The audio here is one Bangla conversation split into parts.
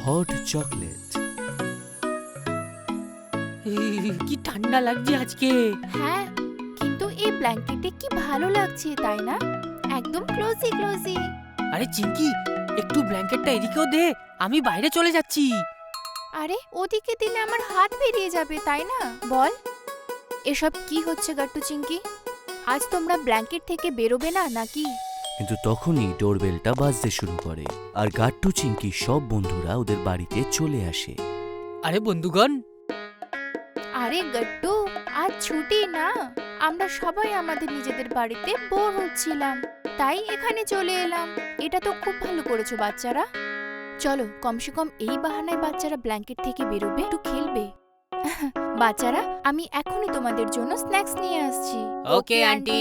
Hot chocolate. কি ঠান্ডা লাগছে আজকে। হ্যাঁ, কিন্তু এই ব্ল্যাঙ্কেটে কি ভালো লাগছে, তাই না? একদম ক্লোজি ক্লোজি। আরে চিঙ্কি, একটু ব্ল্যাঙ্কেটটা এদিকেও দে, আমি বাইরে চলে যাচ্ছি। আরে ওদিকে দিলে আমার হাত বেরিয়ে যাবে, তাই না? বল, এসব কি হচ্ছে গাট্টু চিঙ্কি? আজ তোমরা ব্ল্যাঙ্কেট থেকে বেরোবে না নাকি? কিন্তু তখনই ডোরবেলটা বাজতে শুরু করে আর গাট্টু চিংকি সব বন্ধুরা ওদের বাড়িতে চলে আসে। আরে বন্ধুগণ, আরে গাট্টু, আজ ছুটি না, আমরা সবাই আমাদের নিজেদের বাড়িতে বোর হচ্ছিলাম, তাই এখানে চলে এলাম। এটা তো খুব ভালো করেছো বাচ্চারা। চলো, কমসে কম এই বাহানায় বাচ্চারা ব্ল্যাঙ্কেট থেকে বেরোবে, একটু খেলবে। বাচ্চারা, আমি এখনই তোমাদের জন্য স্ন্যাক্স নিয়ে আসছি। Okay aunty.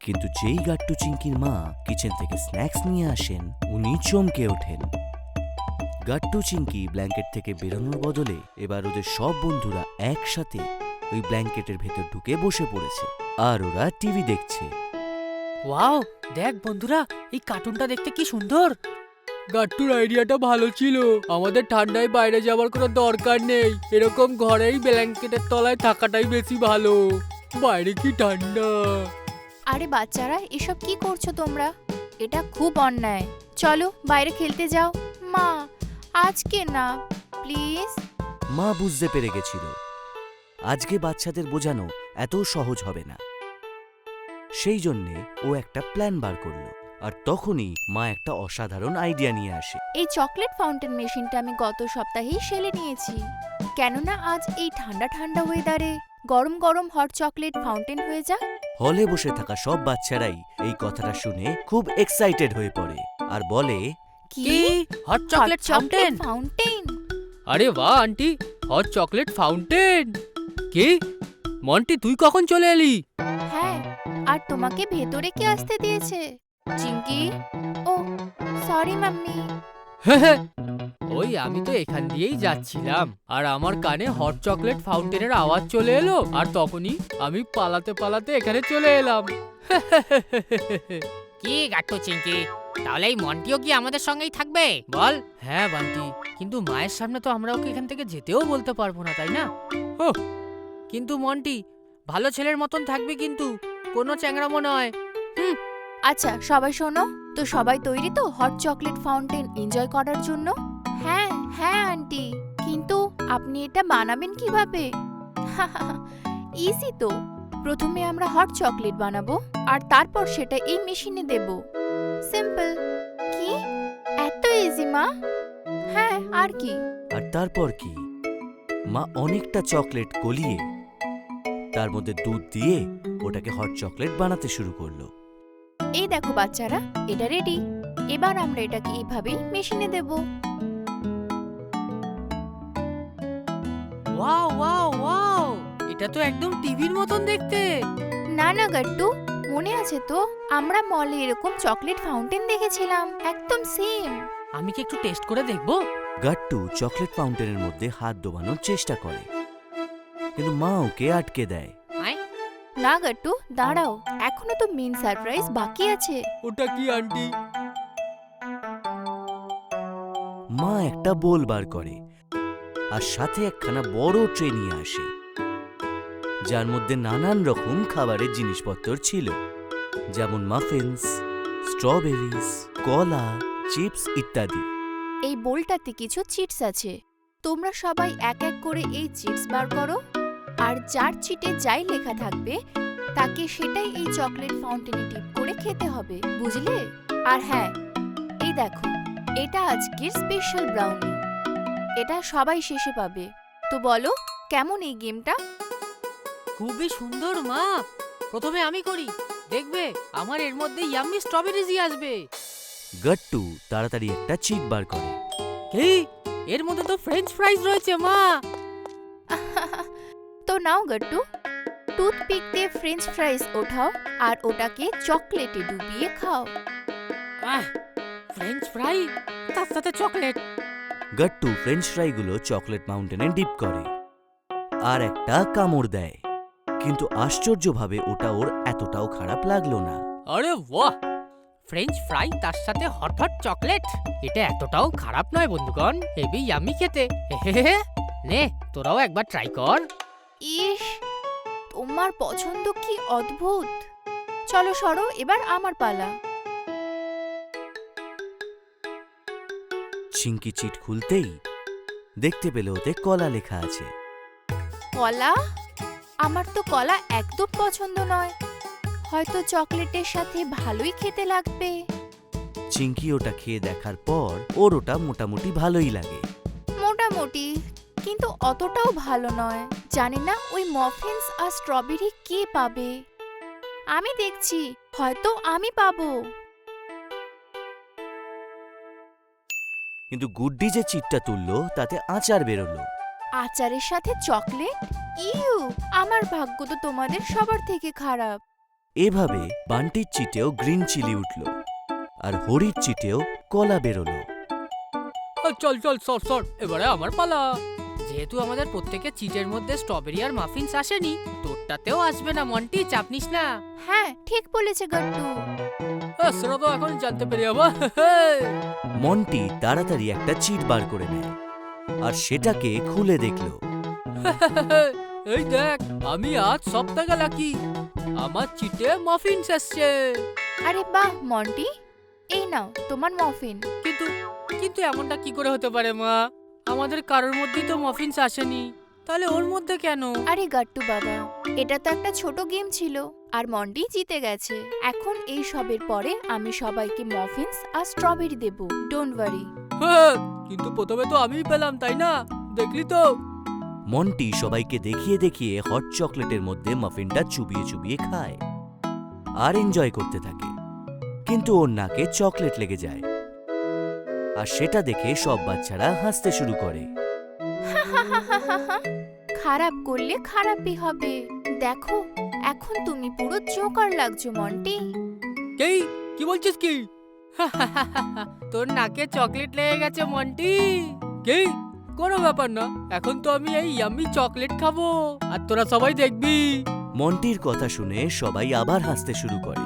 কিন্তু যেই গাট্টু চিংকির মা কিচেন থেকে স্ন্যাক্স নিয়ে আসেন, উনি চমকে ওঠেন। গাট্টু চিংকি ব্ল্যাঙ্কেট থেকে বেরোনোর বদলে এবার ওদের সব বন্ধুরা একসাথে ওই ব্ল্যাঙ্কেটের ভেতর ঢুকে বসে পড়েছে আর ওরা টিভি দেখছে। ওয়াও, দেখ বন্ধুরা, এই কার্টুনটা দেখতে কি সুন্দর। গাট্টুর আইডিয়াটা ভালো ছিল। আমাদের ঠান্ডায় বাইরে যাওয়ার কোনো দরকার নেই, এরকম ঘরেই ব্ল্যাঙ্কেটের তলায় থাকাটাই বেশি ভালো। বাইরে কি ঠান্ডা। আরে বাচ্চারা, এসব কি করছো তোমরা? এটা খুব অন্যায়। চলো বাইরে খেলতে যাও। মা, আজকে না, প্লিজ। মা বুঝতে পেরে গেছিল আজকে বাচ্চাদের বোঝানো এত সহজ হবে না, সেই জন্যে ও একটা প্ল্যান বার করলো। আর তখনই মা একটা অসাধারণ আইডিয়া নিয়ে আসে। এই চকলেট ফাউন্টেন মেশিনটা আমি গত সপ্তাহেই সেলে নিয়েছি। কেননা আজ এই ঠান্ডা ঠান্ডা ওয়েদারে গরম গরম হট চকলেট ফাউন্টেন হয়ে যাক। হলে বসে থাকা সব বাচ্চারাই এই কথাটা শুনে খুব এক্সাইটেড হয়ে পড়ে আর বলে, কি? Hot chocolate fountain? ফাউন্টেন? আরে বাহ আন্টি, হট চকলেট ফাউন্টেন। কি মন্টি, তুই কখন চলে এলি? হ্যাঁ, আর তোমাকে ভেতরে কে আসতে দিয়েছে? চিঙ্কি? ও সরি মাম্মি। ওই আমি তো এখান দিয়েই যাচ্ছিলাম আর আমার কানে হট চকলেট ফাউন্টেনের আওয়াজ চলে এলো, আর তখনই আমি পালাতে পালাতে এখানে চলে এলাম। কি গাট্টু চিংকি, তাহলে এই মন্টিও কি আমাদের সঙ্গেই থাকবে বল? হ্যাঁ বান্টি, কিন্তু মায়ের সামনে তো আমরা ওকে এখান থেকে যেতেও বলতে পারবো না, তাই না? কিন্তু মন্টি ভালো ছেলের মতন থাকবে, কিন্তু কোনো চ্যাংড়ামো নয়। আচ্ছা সবাই শোনো তো, সবাই তৈরি তো হট চকলেট ফাউন্টেন এনজয় করার জন্য? হ্যাঁ হ্যাঁ আন্টি, কিন্তু আপনি এটা বানাবেন কিভাবে? ইজি তো, প্রথমে আমরা হট চকলেট বানাবো আর তারপর সেটা এই মেশিনে দেব। সিম্পল। কি এত ইজি মা? হ্যাঁ, আর কি? আর তারপর কি, মা অনেকটা চকলেট গলিয়ে তার মধ্যে দুধ দিয়ে ওটাকে হট চকলেট বানাতে শুরু করলো। এই দেখো বাচ্চারা, এটা রেডি। এবার আমরা এটাকে এইভাবেই মেশিনে দেব। ওয়াও ওয়াও ওয়াও, এটা তো একদম টিভির মতন দেখতে। না না গাট্টু, মনে আছে তো আমরা মলে এরকম চকলেট ফাউন্টেন দেখেছিলাম, একদম সেম। আমি কি একটু টেস্ট করে দেখবো? গাট্টু চকলেট ফাউন্টেনের মধ্যে হাত ডোবানোর চেষ্টা করে, কিন্তু মা ওকে আটকে দেয়। না গাট্টু, দাঁড়াও, এখনো তো মেন সারপ্রাইজ বাকি আছে। ওটা কি আন্টি? মা একটা বোল বার করে আর সাথে একখানা বড় ট্রে নিয়ে আসে, যার মধ্যে নানান রকম খাবারের জিনিসপত্র ছিল, যেমন মাফিনস, স্ট্রবেরিজ, কলা, চিপস ইত্যাদি। এই বোলটাতে কিছু চিটস আছে। তোমরা সবাই এক এক করে এই চিটস বার করো, আর যার চিটে যাই লেখা থাকবে তাকে সেটাই এই চকলেট ফাউন্টেনে ডিপ করে খেতে হবে, বুঝলে? আর হ্যাঁ, এই দেখো, এটা আজকের স্পেশাল ব্রাউনি। এটা সবাই শেষে পাবে। তো বলো, কেমন এই গেমটা? খুবই সুন্দর মা, প্রথমে আমি করি, দেখবে আমার এর মধ্যে ইয়াম্মি স্ট্রবেরিজই আসবে। গাট্টু তাড়াতাড়ি একটা চিট বার করে। এই, এর মধ্যে তো ফ্রেঞ্চ ফ্রাইজ রয়েছে মা। তো নাও গাট্টু, টুথপিক দিয়ে ফ্রেঞ্চ ফ্রাইজ ওঠাও আর ওটাকে চকলেটে ডুবিয়ে খাও। ফ্রেঞ্চ ফ্রাই, তার সাথে চকলেট। গাট্টু ফ্রেঞ্চ ফ্রাইগুলো চকলেট মাউন্টেনে ডিপ করে আর একটা কামড় দেয়, কিন্তু আশ্চর্যভাবে ওটা ওর এতটাও খারাপ লাগলো না। আরে বাহ, ফ্রেঞ্চ ফ্রাই তার সাথে হট হট চকলেট। এটা এতটাও খারাপ নয় বন্ধুগণ, হেবি ইয়াম্মি খেতে। নে তোরাও একবার ট্রাই কর। ইস, তোমার পছন্দ কি অদ্ভুত। চলো সরো, এবার আমার পালা। চিঙ্কি চিট খুলতেই দেখতে পেল ওতে কলা লেখা আছে। কলা? আমার তো কলা একদম পছন্দ নয়। হয়তো চকলেটের সাথে ভালোই খেতে লাগবে। চিঙ্কি ওটা খেয়ে দেখার পর ওর ওটা মোটামুটি ভালোই লাগে। মোটামুটি, কিন্তু অতটাও ভালো নয়। জানি না ওই মফিনস আর স্ট্রবেরি কে পাবে। আমি দেখছি, হয়তো আমি পাবো। কিন্তু গুড্ডি যে চিটটা তুললো তাতে আচার বেরোলো। আচারের সাথে চকলেট? ইউ, আমার ভাগ্য তো তোমাদের সবার থেকে খারাপ। এভাবে বান্টির চিটেও গ্রিন চিলি উঠল আর হরির চিটেও কলা বেরোলো। চল চল সর সর, এবারে আমার পালা। যেহেতু আমাদের প্রত্যেকের চিটের মধ্যে স্ট্রবেরি আর মাফিনস আসেনি, তোরটাতেও আসবে না মন্টি, চাপ নিস না। হ্যাঁ, ঠিক বলেছে গাট্টু। সেটা তো এখন জানতে পেরে আবার। মন্টি তাড়াতাড়ি একটা চিট বার করে নেয় আর সেটাকে খুলে দেখলো। এই দেখ, আমি আজ সপ্তাহে লাকি, আমার চিটে মাফিনস এসছে। আরে বাহ মন্টি, এই নাও তোমার মফিন। কিন্তু কিন্তু এমনটা কি করে হতে পারে মা? আমাদের কারোর মধ্যেই তো মাফিনস আসেনি, তাহলে ওর মধ্যে কেন? আরে গাট্টু বাবা, এটা তো একটা ছোট গেম ছিল আর মন্টি জিতে গেছে। এখন এই সবের পরে আমি সবাইকে মফিনস আর স্ট্রবেরি দেব, ডোন্ট ওয়ারি। হ্যাঁ, কিন্তু প্রথমে তো আমিই পেলাম, তাই না? দেখলি তো। মন্টি সবাইকে দেখিয়ে দেখিয়ে হট চকলেটের মধ্যে মাফিনটা চুবিয়ে চুবিয়ে খায় আর এনজয় করতে থাকে। কিন্তু ওর নাকে চকলেট লেগে যায় আর সেটা দেখে সব বাচ্চারা হাসতে শুরু করে। খারাপ করলে খারাপই হবে। দেখো, এখন তুমি পুরো জোকার লাগছো মন্টি। কি বলছিস কি? তোর নাকে চকলেট লেগে গেছে মন্টি। কি? কোনো ব্যাপার না, এখন তো আমি এই ইয়াম্মি চকলেট খাবো আর তোরা সবাই দেখবি। মন্টির কথা শুনে সবাই আবার হাসতে শুরু করে।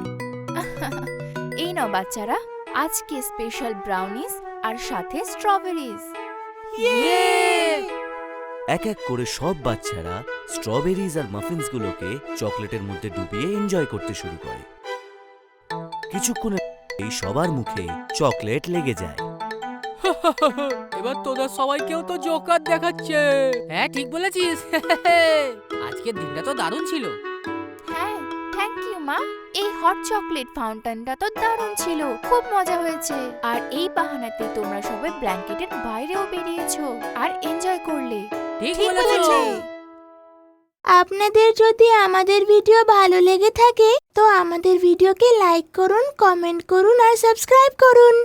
এই নাও বাচ্চারা, আজকে স্পেশাল ব্রাউনিস আর সাথে স্ট্রবেরিজ। এক এক করে সব বাচ্চারা স্ট্রবেরিজ আর মাফিনসগুলোকে চকলেটের মধ্যে ডুবিয়ে এনজয় করতে শুরু করে। কিছুক্ষণে এই সবার মুখে চকলেট লেগে যায়। এবার তোদের সবাইকেও তো জোকার দেখাচ্ছে। হ্যাঁ ঠিক বলেছিস। আজকের দিনটা তো দারুণ ছিল। হ্যাঁ, থ্যাংক ইউ মা। এই হট চকলেট ফাউন্টেনটা তো দারুণ ছিল, খুব মজা হয়েছে। আর এই বাহানাতে তোমরা সবাই ব্ল্যাঙ্কেটের বাইরেও বেরিয়েছো আর এনজয় করলে। ঠিক ঠিক বলেছো। বলেছে। আপনাদের যদি আমাদের ভিডিও ভালো লেগে থাকে তো আমাদের ভিডিওকে লাইক করুন, কমেন্ট করুন আর সাবস্ক্রাইব করুন।